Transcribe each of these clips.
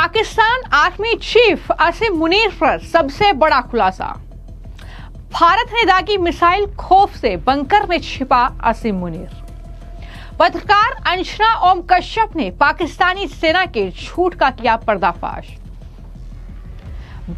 Pakistan army chief Asim Munir पर सबसे बड़ा खुलासा। भारत ने दागी मिसाइल खौफ से बंकर में छिपा आसिम मुनीर। पत्रकार अंजना ओम कश्यप ने पाकिस्तानी सेना के झूठ का किया पर्दाफाश।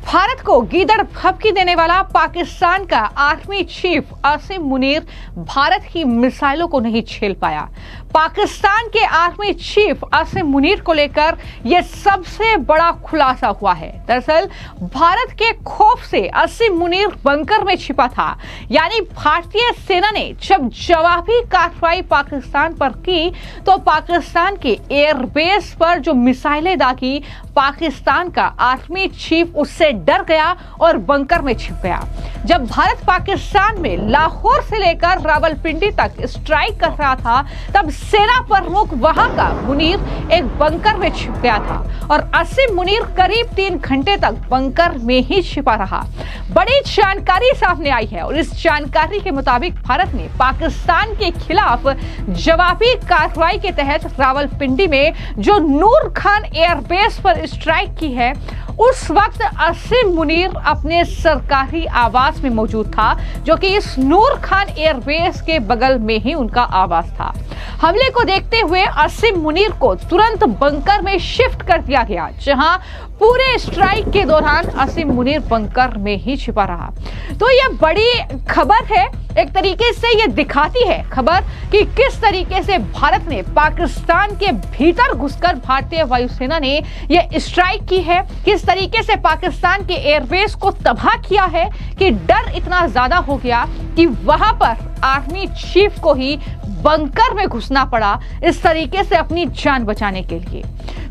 भारत को गीदड़ भभकी देने वाला पाकिस्तान का आर्मी चीफ आसिम मुनीर भारत की मिसाइलों को नहीं झेल पाया। पाकिस्तान के आर्मी चीफ आसिम मुनीर को लेकर यह सबसे बड़ा खुलासा हुआ है। दरअसल भारत के खौफ से आसिम मुनीर बंकर में छिपा था, यानी भारतीय सेना ने जब जवाबी कार्रवाई पाकिस्तान पर की तो पाकिस्तान के एयरबेस पर जो मिसाइलें दागी, पाकिस्तान का आर्मी चीफ उससे डर गया और बंकर में छिप गया। जब भारत पाकिस्तान में लाहौर से लेकर रावलपिंडी तक स्ट्राइक कर रहा था, तब सेना प्रमुख वहां का मुनीर एक बंकर में छिप गया था और आसिम मुनीर करीब 3 घंटे तक बंकर में ही छिपा रहा। बड़ी जानकारी सामने आई है और इस जानकारी के मुताबिक भारत ने पाकिस्तान के खिलाफ जवाबी कार्रवाई के तहत रावलपिंडी में जो नूर खान एयरबेस पर स्ट्राइक की है, उस वक्त आसिम मुनीर अपने सरकारी आवास में मौजूद था, जो कि इस नूर खान एयरबेस के बगल में ही उनका आवास था। हमले को देखते हुए आसिम मुनीर को तुरंत बंकर में शिफ्ट कर दिया गया, जहां पूरे स्ट्राइक के दौरान आसिम मुनीर बंकर में ही छिपा रहा। तो यह बड़ी खबर है, एक तरीके से यह दिखाती है खबर कि किस तरीके से भारत ने पाकिस्तान के भीतर घुसकर भारतीय वायुसेना ने यह स्ट्राइक की है, किस तरीके से पाकिस्तान के एयरबेस को तबाह किया है कि डर इतना ज्यादा हो गया कि वहां पर आर्मी चीफ को ही बंकर में घुसना पड़ा, इस तरीके से अपनी जान बचाने के लिए।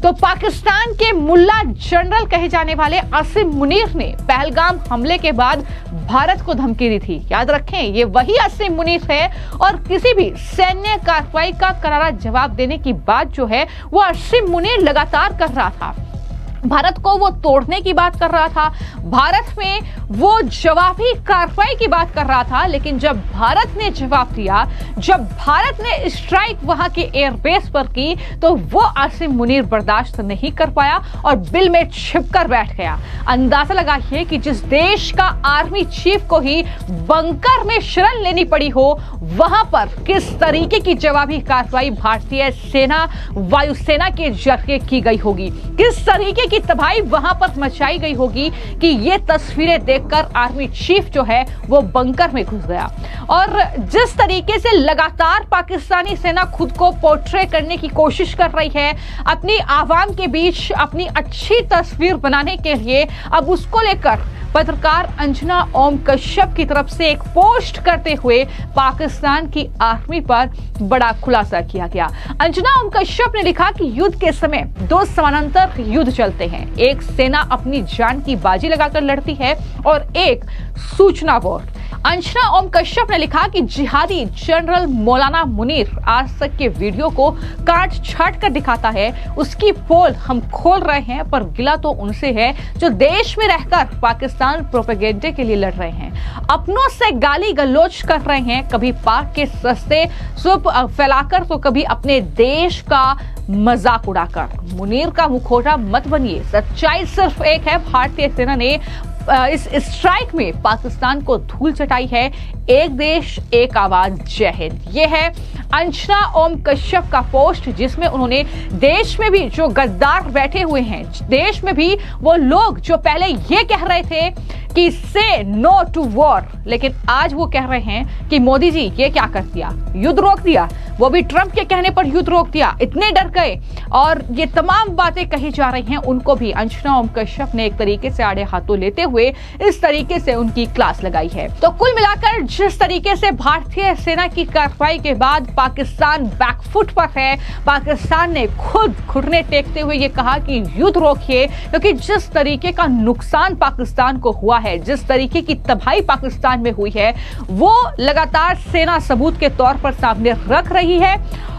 तो पाकिस्तान के मुल्ला जनरल कहे जाने वाले आसिम मुनीर ने पहलगाम हमले के बाद भारत को धमकी दी थी। याद रखें, ये वही आसिम मुनीर है और किसी भी सैन्य कार्रवाई का करारा जवाब देने की बात जो है वो आसिम मुनीर लगातार कर रहा था। भारत को वो तोड़ने की बात कर रहा था, भारत में वो जवाबी कार्रवाई की बात कर रहा था, लेकिन जब भारत ने जवाब दिया, जब भारत ने स्ट्राइक वहां के एयरबेस पर की, तो वो आसिम मुनीर बर्दाश्त नहीं कर पाया और बिल में छिपकर बैठ गया। अंदाजा लगाइए कि जिस देश का आर्मी चीफ को ही बंकर में शरण लेनी पड़ी हो, वहां पर किस तरीके की जवाबी कार्रवाई भारतीय सेना वायुसेना के जरिए की गई होगी, किस तरीके की तबाही वहां पर मचाई गई होगी कि ये तस्वीरें देखकर आर्मी चीफ जो है वो बंकर में घुस गया। और जिस तरीके से लगातार पाकिस्तानी सेना खुद को पोर्ट्रे करने की कोशिश कर रही है, अपनी आवाम के बीच अपनी अच्छी तस्वीर बनाने के लिए, अब उसको लेकर पत्रकार अंजना ओम कश्यप की तरफ से एक पोस्ट करते हुए पाकिस्तान की आर्मी पर बड़ा खुलासा किया गया। अंजना ओम कश्यप ने लिखा कि युद्ध के समय 2 समानांतर युद्ध चलते हैं, एक सेना अपनी जान की बाजी लगाकर लड़ती है और एक सूचना वॉर। अंजना ओम कश्यप ने लिखा कि जिहादी जनरल मौलाना मुनीर आज तक के वीडियो को काट छाट कर दिखाता है, उसकी पोल हम खोल रहे हैं, पर गिला तो उनसे है जो देश में रहकर पाकिस्तान प्रोपेगेंडे के लिए लड़ रहे हैं, अपनों से गाली गलौज कर रहे हैं, कभी पाक के सस्ते सुप फैलाकर तो कभी अपने देश का मजाक उड़ाकर। मुनीर का मुखौटा मत बनिए, सच्चाई सिर्फ एक है, भारतीय सेना ने इस स्ट्राइक में पाकिस्तान को धूल चटाई है। एक देश एक आवाज, जय हिंद। ये है अंजना ओम कश्यप का पोस्ट, जिसमें उन्होंने देश में भी जो गद्दार बैठे हुए हैं, देश में भी वो लोग जो पहले ये कह रहे थे कि से नो टू वॉर, लेकिन आज वो कह रहे हैं कि मोदी जी ये क्या कर दिया, युद्ध रोक दिया, वो भी ट्रंप के कहने पर युद्ध रोक दिया, इतने डर गए, और ये तमाम बातें कही जा रही हैं। उनको भी अंजना ओम कश्यप ने एक तरीके से आड़े हाथों लेते हुए इस तरीके से उनकी क्लास लगाई है। तो कुल मिलाकर जिस तरीके से भारतीय सेना की कार्रवाई के बाद पाकिस्तान बैकफुट पर है, पाकिस्तान ने खुद घुटने टेकते हुए ये कहा कि युद्ध रोकिए, क्योंकि जिस तरीके का नुकसान पाकिस्तान को हुआ है, जिस तरीके की तबाही पाकिस्तान में हुई है, वो लगातार सेना सबूत के तौर पर सामने रख रही है।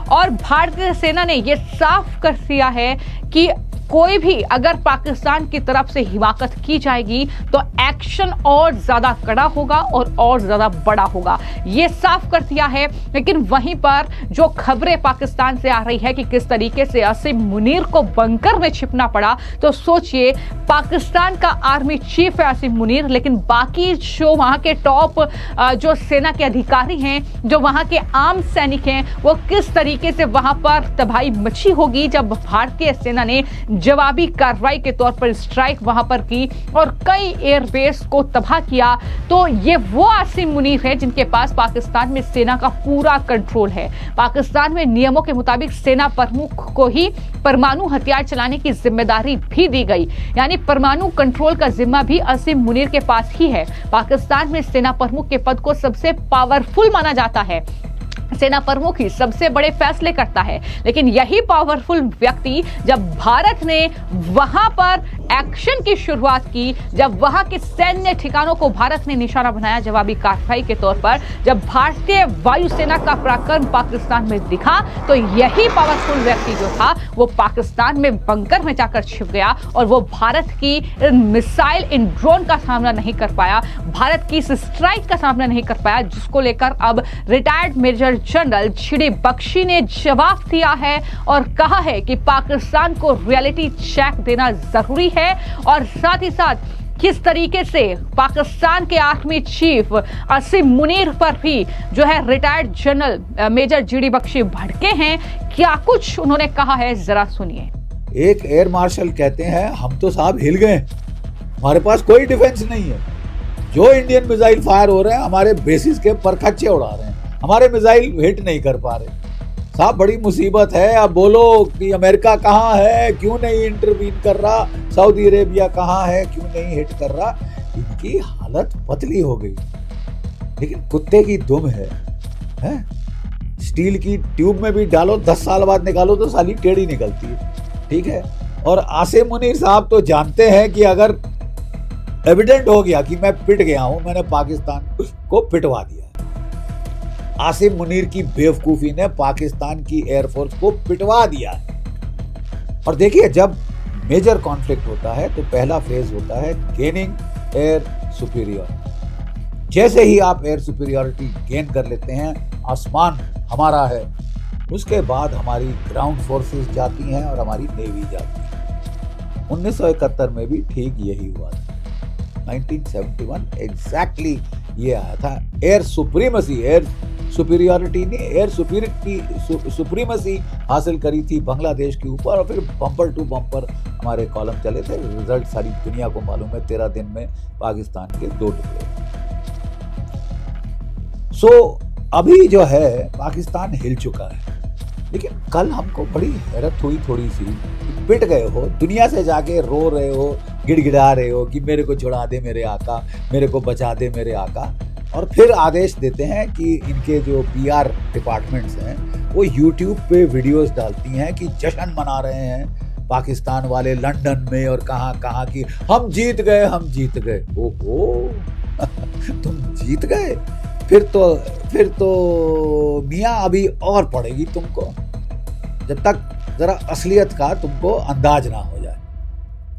और भारतीय सेना ने यह साफ कर दिया है कि कोई भी अगर पाकिस्तान की तरफ से हिमाकत की जाएगी तो एक्शन और ज्यादा कड़ा होगा और ज्यादा बड़ा होगा, ये साफ कर दिया है। लेकिन वहीं पर जो खबरें पाकिस्तान से आ रही है कि किस तरीके से असीम मुनीर को बंकर में छिपना पड़ा, तो सोचिए पाकिस्तान का आर्मी चीफ है असीम मुनीर, लेकिन बाकी जो वहां के टॉप जो सेना के अधिकारी हैं, जो वहां के आम सैनिक हैं, वो किस तरीके से वहां पर तबाही मची होगी जब भारतीय सेना ने जवाबी कार्रवाई के तौर पर स्ट्राइक वहां पर की और कई एयरबेस को तबाह किया। तो ये वो आसिम मुनीर है जिनके पास पाकिस्तान में सेना का पूरा कंट्रोल है। पाकिस्तान में नियमों के मुताबिक सेना प्रमुख को ही परमाणु हथियार चलाने की जिम्मेदारी भी दी गई, यानी परमाणु कंट्रोल का जिम्मा भी असीम मुनीर के पास ही है। पाकिस्तान में सेना प्रमुख के पद को सबसे पावरफुल माना जाता है, सेना प्रमुख ही सबसे बड़े फैसले करता है। लेकिन यही पावरफुल व्यक्ति जब भारत ने वहां पर एक्शन की शुरुआत की, जब वहां के सैन्य ठिकानों को भारत ने निशाना बनाया जवाबी कार्रवाई के तौर पर, जब भारतीय वायुसेना का पराक्रम पाकिस्तान में दिखा, तो यही पावरफुल व्यक्ति जो था वो पाकिस्तान में बंकर में जाकर छिप गया और वो भारत की मिसाइल, इन ड्रोन का सामना नहीं कर पाया, भारत की इस स्ट्राइक का सामना नहीं कर पाया, जिसको लेकर अब retired major general GD Bakshi ने जवाब दिया है और कहा है कि पाकिस्तान को रियलिटी चेक देना जरूरी है। और साथ ही साथ किस तरीके से पाकिस्तान के आर्मी चीफ असीम मुनीर पर भी जो है retired general major GD Bakshi भड़के हैं, क्या कुछ उन्होंने कहा है, जरा सुनिए। एक एयर मार्शल कहते हैं हम तो साहब हिल गए, हमारे पास कोई डिफेंस नहीं है, जो इंडियन मिसाइल फायर हो रहे हैं हमारे बेसिस के परखच्चे उड़ा रहे हैं, हमारे मिसाइल हिट नहीं कर पा रहे। साहब बड़ी मुसीबत है। अब बोलो कि अमेरिका कहाँ है, क्यों नहीं इंटरवीन कर रहा, सऊदी अरेबिया कहाँ है, क्यों नहीं हिट कर रहा। इनकी हालत पतली हो गई, लेकिन कुत्ते की दुम है, स्टील की ट्यूब में भी डालो 10 साल बाद निकालो तो साली टेढ़ी निकलती है, ठीक है। और आसिम मुनीर साहब तो जानते हैं कि अगर एविडेंट हो गया कि मैं पिट गया हूं, मैंने पाकिस्तान को पिटवा दिया। आसिम मुनीर की बेवकूफी ने पाकिस्तान की एयरफोर्स को पिटवा दिया है। और देखिए, जब मेजर कॉन्फ्लिक्ट होता है तो पहला फेज होता है गेनिंग एयर सुपीरियरिटी। जैसे ही आप एयर सुपीरियरिटी गेन कर लेते हैं, आसमान हमारा है, उसके बाद हमारी ग्राउंड फोर्सेस जाती हैं और हमारी नेवी जाती है। 1971 में भी ठीक यही हुआ था। 1971 एग्जैक्टली ये आया था। एयर सुप्रीमेसी, एयर सुपीरियरिटी ने एयर सुप्रीमेसी हासिल करी थी बांग्लादेश के ऊपर, और फिर बम्पर टू बम्पर हमारे कॉलम चले थे। रिजल्ट सारी दुनिया को मालूम है, 13 दिन में पाकिस्तान के 2 टुकड़े। अभी जो है पाकिस्तान हिल चुका है, लेकिन कल हमको बड़ी हैरत हुई थोड़ी सी, पिट गए हो, दुनिया से जाके रो रहे हो, गिड़गिड़ा रहे हो कि मेरे को छुड़ा दे मेरे आका, मेरे को बचा दे मेरे आका, और फिर आदेश देते हैं कि इनके जो PR डिपार्टमेंट्स हैं वो YouTube पे वीडियोस डालती हैं कि जश्न मना रहे हैं पाकिस्तान वाले लंदन में और कहाँ कि हम जीत गए, हम जीत गए। ओहो तुम जीत गए, फिर तो मियाँ अभी और पड़ेगी तुमको, जब तक जरा असलियत का तुमको अंदाज ना हो जाए,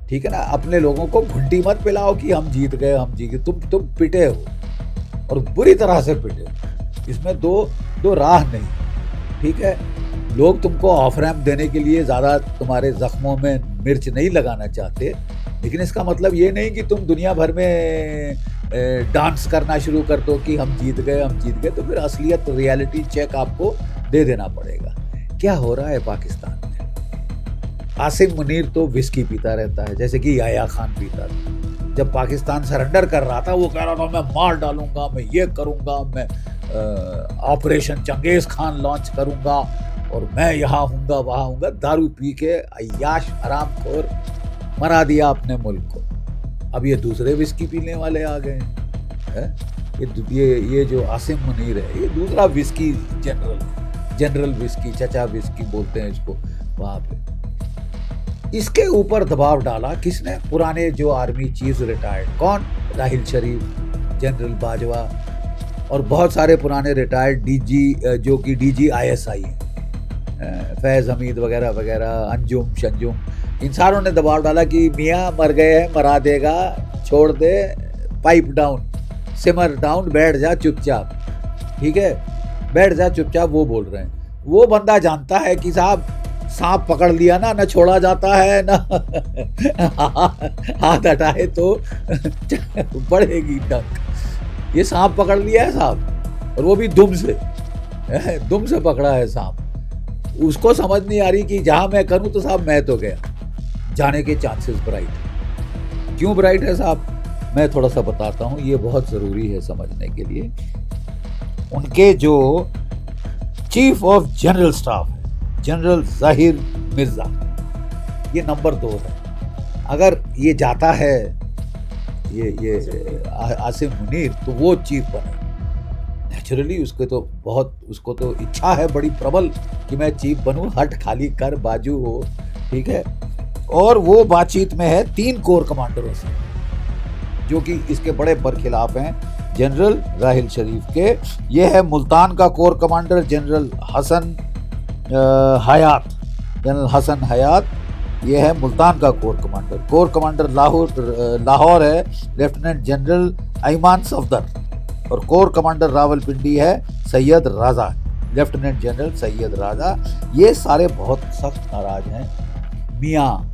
ठीक है ना। अपने लोगों को घुंटी मत पिलाओ कि हम जीत गए, हम जीत गए। तुम पिटे हो और बुरी तरह से पिटे हो, इसमें दो राह नहीं, ठीक है। लोग तुमको ऑफ रैम्प देने के लिए ज़्यादा तुम्हारे जख्मों में मिर्च नहीं लगाना चाहते, लेकिन इसका मतलब ये नहीं कि तुम दुनिया भर में डांस करना शुरू कर दो कि हम जीत गए, हम जीत गए। तो फिर असलियत, रियलिटी चेक आपको दे देना पड़ेगा। क्या हो रहा है पाकिस्तान में? आसिम मुनीर तो विस्की पीता रहता है, जैसे कि याया खान पीता था। जब पाकिस्तान सरेंडर कर रहा था, वो कह रहा था मैं मार डालूंगा, मैं ये करूंगा, मैं ऑपरेशन चंगेज खान लॉन्च करूंगा और मैं यहाँ हूँगा वहाँ हूँगा। दारू पी के अय्याश हरामखोर मरा दिया अपने मुल्क को। अब ये दूसरे विस्की पीने वाले आ गए हैं। ये जो आसिम मुनीर है, ये दूसरा विस्की जनरल विस्की, चचा विस्की बोलते हैं इसको वहाँ पे। इसके ऊपर दबाव डाला किसने? पुराने जो आर्मी चीफ रिटायर्ड, कौन? राहिल शरीफ, जनरल बाजवा और बहुत सारे पुराने रिटायर्ड DG जो कि DG ISI हैं, फैज़ हमीद वगैरह वगैरह, अंजुम शंजुम, इंसानों ने दबाव डाला कि मियाँ मर गए हैं, मरा देगा, छोड़ दे, पाइप डाउन, सिमर डाउन, बैठ जा चुपचाप, ठीक है, बैठ जा चुपचाप। वो बोल रहे हैं। वो बंदा जानता है कि साहब सांप पकड़ लिया ना, न छोड़ा जाता है, ना हाथ हटाए तो बढ़ेगी डंक। ये सांप पकड़ लिया है साहब, और वो भी दुम से पकड़ा है सांप। उसको समझ नहीं आ रही कि जहां मैं करूं तो साहब मैं तो गया। जाने के चांसेस ब्राइट है। क्यों ब्राइट है साहब, मैं थोड़ा सा बताता हूं, ये बहुत जरूरी है समझने के लिए। उनके जो चीफ ऑफ जनरल स्टाफ है जनरल जाहिर मिर्जा, ये नंबर 2 है। अगर ये जाता है ये आसिम मुनीर, तो वो चीफ बने। नेचुरली उसको तो इच्छा है बड़ी प्रबल कि मैं चीफ बनूं, हट खाली कर, बाजू हो, ठीक है। और वो बातचीत में है 3 कोर कमांडरों से, जो कि इसके बड़े बरखिलाफ हैं जनरल राहिल शरीफ के। ये है मुल्तान का कोर कमांडर जनरल हसन हयात, ये है मुल्तान का core commander. Core commander Lahore है लेफ्टिनेंट जनरल अईमान सफदर, और कोर कमांडर रावलपिंडी है सैयद राजा, लेफ्टिनेंट जनरल सैयद राजा। ये सारे बहुत सख्त नाराज हैं मियाँ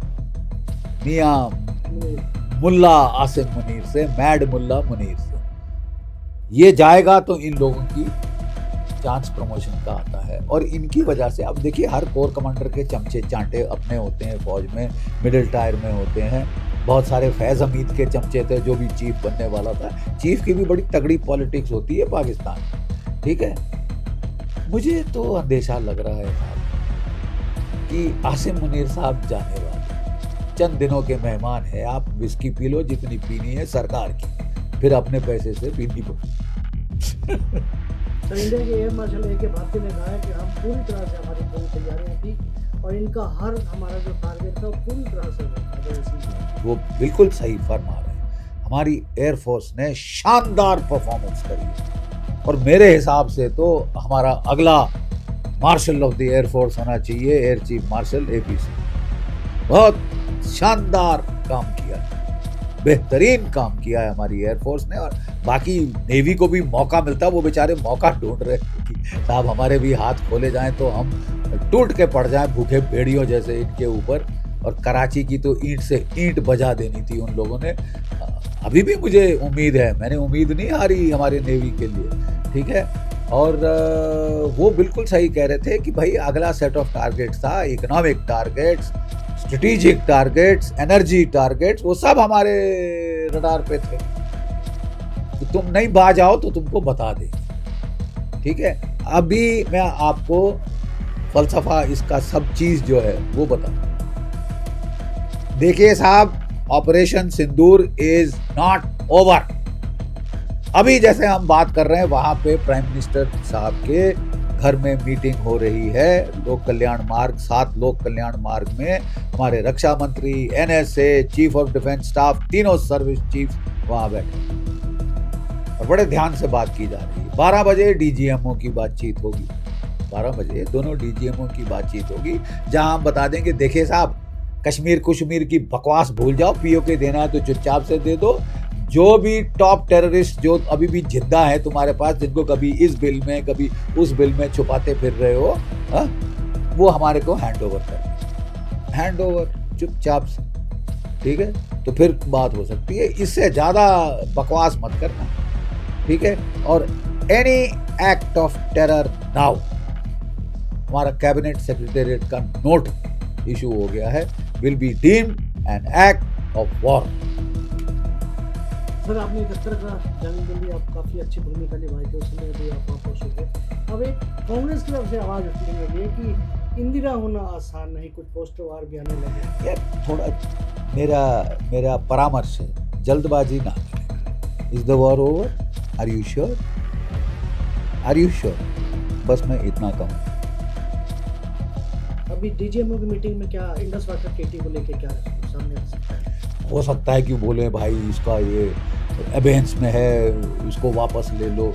मुल्ला आसिम मुनीर से, मैड मुल्ला मुनीर से। ये जाएगा तो इन लोगों की चांस प्रमोशन का आता है, और इनकी वजह से अब देखिए हर कोर कमांडर के चमचे चांटे अपने होते हैं फौज में, मिडिल टायर में होते हैं। बहुत सारे फैज़ हमीद के चमचे थे जो भी चीफ बनने वाला था। चीफ की भी बड़ी तगड़ी पॉलिटिक्स होती है पाकिस्तान में, ठीक है। मुझे तो अंदेशा लग रहा है साहब कि आसिम मुनीर साहब जाने वाले, चंद दिनों के मेहमान है। आप विस्की पी लो जितनी पीनी है सरकार की, फिर अपने पैसे से पीनी पड़ेगी। तो इंडिया के एयर मार्शल ए.के. भारती ने कहा है कि हम पूरी तरह से, हमारी पूरी तैयारियां थी और इनका हर हमारा जो टारगेट था वो पूरी तरह से होता। वो बिल्कुल सही फरमा रहे हैं। हमारी एयरफोर्स ने शानदार परफॉर्मेंस करी, और मेरे हिसाब से तो हमारा अगला मार्शल ऑफ द एयरफोर्स होना चाहिए एयर चीफ मार्शल APC। बहुत शानदार काम किया, बेहतरीन काम किया है हमारी एयरफोर्स ने। और बाकी नेवी को भी मौका मिलता, वो बेचारे मौका ढूंढ रहे कि साहब हमारे भी हाथ खोले जाएं तो हम टूट के पड़ जाएं भूखे भेड़ियों जैसे इनके ऊपर। और कराची की तो ईंट से ईंट बजा देनी थी उन लोगों ने। अभी भी मुझे उम्मीद है, मैंने उम्मीद नहीं हारी हमारे नेवी के लिए, ठीक है। और वो बिल्कुल सही कह रहे थे कि भाई अगला सेट ऑफ टारगेट्स था, economic targets, strategic targets, energy targets, वो सब हमारे रडार पे थे। तो तुम नहीं बाज आओ तो तुमको बता देंगे, ठीक है। अभी मैं आपको फलसफा इसका सब चीज जो है वो बता। देखिए साहब, operation Sindoor is not over. अभी जैसे हम बात कर रहे हैं वहां पे प्राइम मिनिस्टर साहब के घर में मीटिंग हो रही है। लोक कल्याण मार्ग 7 लोक कल्याण मार्ग में हमारे रक्षा मंत्री, NSA, chief of defence staff, तीनों सर्विस चीफ वहां बैठे और बड़े ध्यान से बात की जा रही है। 12 बजे DGMO की बातचीत होगी, 12 बजे दोनों DGMO की बातचीत होगी, जहां हम बता देंगे देखिए साहब, कश्मीर की बकवास भूल जाओ, POK देना है तो चुपचाप से दे दो। जो भी टॉप टेररिस्ट जो अभी भी जिंदा है तुम्हारे पास, जिनको कभी इस बिल में कभी उस बिल में छुपाते फिर रहे हो, वो हमारे को हैंड ओवर कर, हैंड ओवर चुपचाप से, ठीक है। तो फिर बात हो सकती है, इससे ज्यादा बकवास मत करना, ठीक है। और any act of terror now, हमारा कैबिनेट सेक्रेटेरिएट का नोट इशू हो गया है, will be deemed an act of war. Sir, आपने 71 का जंग के लिए आप काफ़ी अच्छी भूमिका निभाई थी, उस समय भी आप वहाँ पहुँचे थे। अब एक कांग्रेस की तरफ से आवाज़ उठने लगी है कि इंदिरा होना आसान नहीं, कुछ पोस्ट वार भी आने लगे। यार थोड़ा मेरा परामर्श है, जल्दबाजी ना करें। Is the war over? Are you sure? Are you sure? बस मैं इतना कहूँ। अभी DGMO की मीटिंग में क्या इंडस वाटर KT को लेके क्या सामने आ सकता है? हो सकता है कि बोले भाई इसका ये एबेंस में है, उसको वापस ले लो।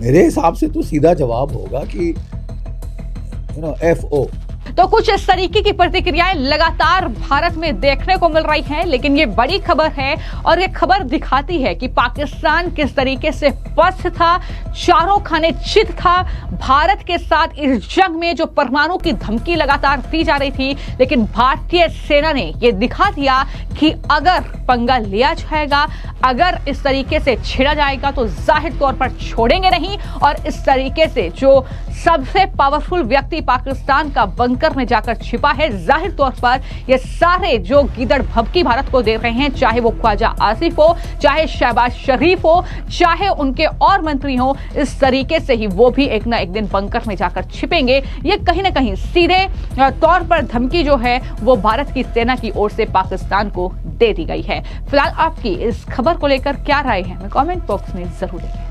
मेरे हिसाब से तो सीधा जवाब होगा कि FO। तो कुछ इस तरीके की प्रतिक्रियाएं लगातार भारत में देखने को मिल रही हैं, लेकिन ये बड़ी खबर है और ये खबर दिखाती है कि पाकिस्तान किस तरीके से पस्त था, चारों खाने चित था भारत के साथ इस जंग में जो परमाणु की धमकी लगातार दी जा रही थी। लेकिन भारतीय सेना ने यह दिखा दिया कि अगर पंगा लिया जाएगा, अगर इस तरीके से छेड़ा जाएगा तो जाहिर तौर पर छोड़ेंगे नहीं। और इस तरीके से जो सबसे पावरफुल व्यक्ति पाकिस्तान का बंकर में जाकर छिपा है, जाहिर तौर पर ये सारे जो गीदड़ भभकी भारत को दे रहे हैं, चाहे वो ख्वाजा आसिफ हो, चाहे शहबाज शरीफ हो, चाहे उनके और मंत्री हो, इस तरीके से ही वो भी एक ना एक दिन बंकर में जाकर छिपेंगे। ये कहीं ना कहीं सीधे तौर पर धमकी जो है वो भारत की सेना की ओर से पाकिस्तान को दे दी गई है। फिलहाल आपकी इस खबर को लेकर क्या राय है, हमें कमेंट बॉक्स में जरूर लिखें।